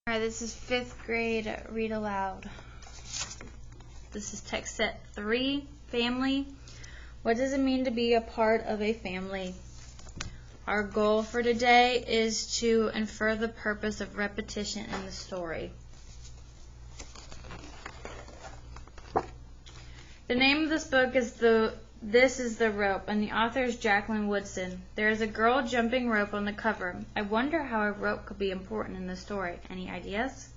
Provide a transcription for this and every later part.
Alright, this is 5th grade Read Aloud. This is text set 3, family. What does it mean to be a part of a family? Our goal for today is to infer the purpose of repetition in the story. The name of this book is This is the Rope, and the author is Jacqueline Woodson. There is a girl jumping rope on the cover. I wonder how a rope could be important in the story. Any ideas?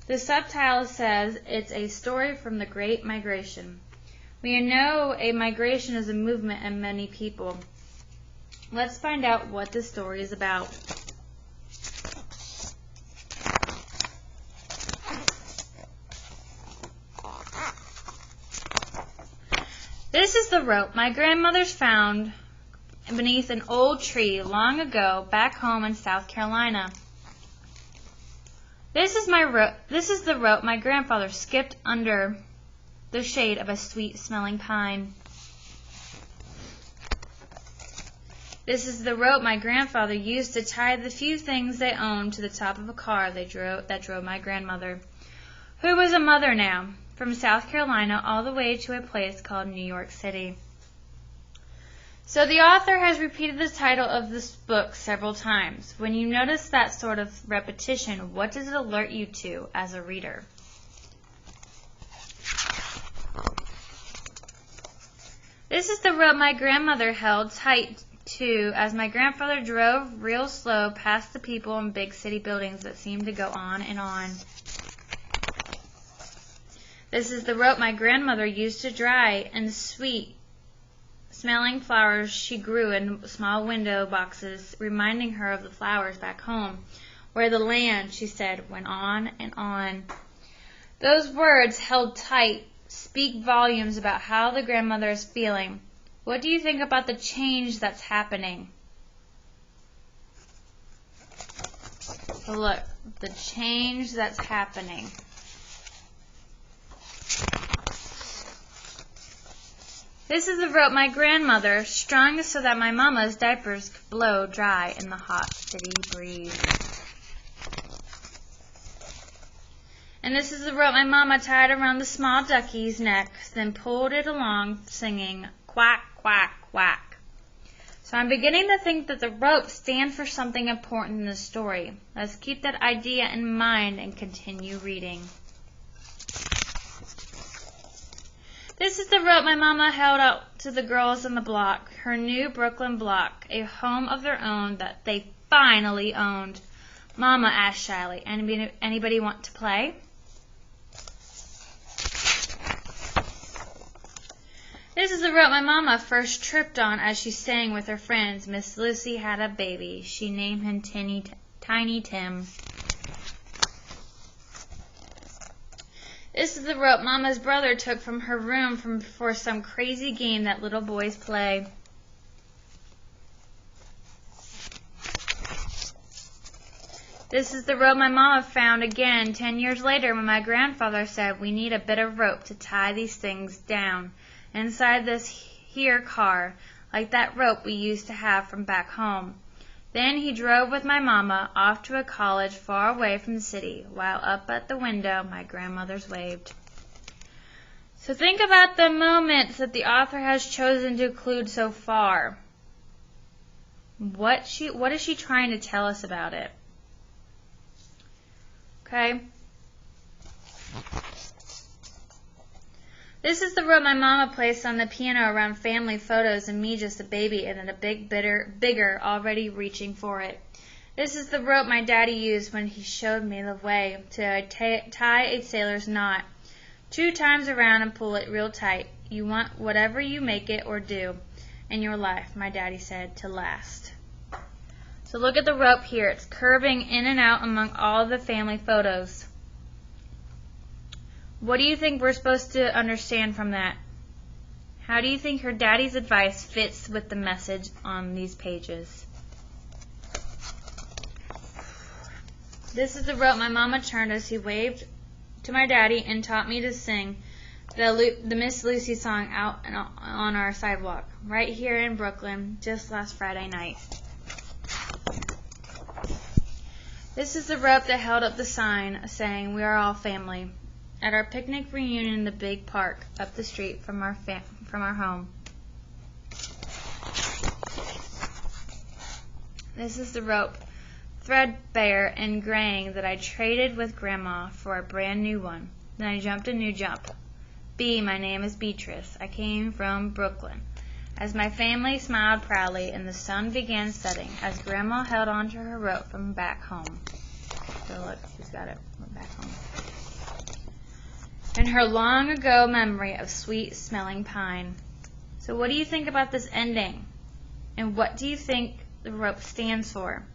The subtitle says it's a story from the Great Migration. We know a migration is a movement of many people. Let's find out what this story is about. This is the rope my grandmother's found beneath an old tree long ago back home in South Carolina. This is the rope my grandfather skipped under the shade of a sweet-smelling pine. This is the rope my grandfather used to tie the few things they owned to the top of a car that drove my grandmother, who was a mother now, from South Carolina all the way to a place called New York City. So the author has repeated the title of this book several times. When you notice that sort of repetition, what does it alert you to as a reader? This is the rope my grandmother held tight to as my grandfather drove real slow past the people in big city buildings that seemed to go on and on. This is the rope my grandmother used to dry and sweet-smelling flowers she grew in small window boxes, reminding her of the flowers back home, where the land, she said, went on and on. Those words, held tight, speak volumes about how the grandmother is feeling. What do you think about the change that's happening? So look, the change that's happening. This is the rope my grandmother strung so that my mama's diapers could blow dry in the hot city breeze. And this is the rope my mama tied around the small duckie's neck, then pulled it along, singing, quack, quack, quack. So I'm beginning to think that the rope stands for something important in the story. Let's keep that idea in mind and continue reading. This is the rope my mama held out to the girls in the block, her new Brooklyn block, a home of their own that they finally owned. Mama asked shyly, anybody want to play? This is the rope my mama first tripped on as she sang with her friends. Miss Lucy had a baby. She named him Tiny Tim. This is the rope Mama's brother took from her room for some crazy game that little boys play. This is the rope my mama found again 10 years later when my grandfather said, we need a bit of rope to tie these things down inside this here car, like that rope we used to have from back home. Then he drove with my mama off to a college far away from the city, while up at the window my grandmother's waved. So think about the moments that the author has chosen to include so far. What is she trying to tell us about it? Okay. This is the rope my mama placed on the piano around family photos and me just a baby and then a bigger already reaching for it. This is the rope my daddy used when he showed me the way to tie a sailor's knot. 2 times around and pull it real tight. You want whatever you make it or do in your life, my daddy said, to last. So look at the rope here. It's curving in and out among all the family photos. What do you think we're supposed to understand from that? How do you think her daddy's advice fits with the message on these pages? This is the rope my mama turned as he waved to my daddy and taught me to sing the Miss Lucy song out on our sidewalk, right here in Brooklyn, just last Friday night. This is the rope that held up the sign saying, "We are all family," at our picnic reunion in the big park up the street from our home. This is the rope, threadbare and graying, that I traded with Grandma for a brand new one. Then I jumped a new jump. My name is Beatrice. I came from Brooklyn. As my family smiled proudly and the sun began setting, as Grandma held onto her rope from back home. So look, she's got it from back home. In her long ago memory of sweet smelling pine. So what do you think about this ending? And what do you think the rope stands for?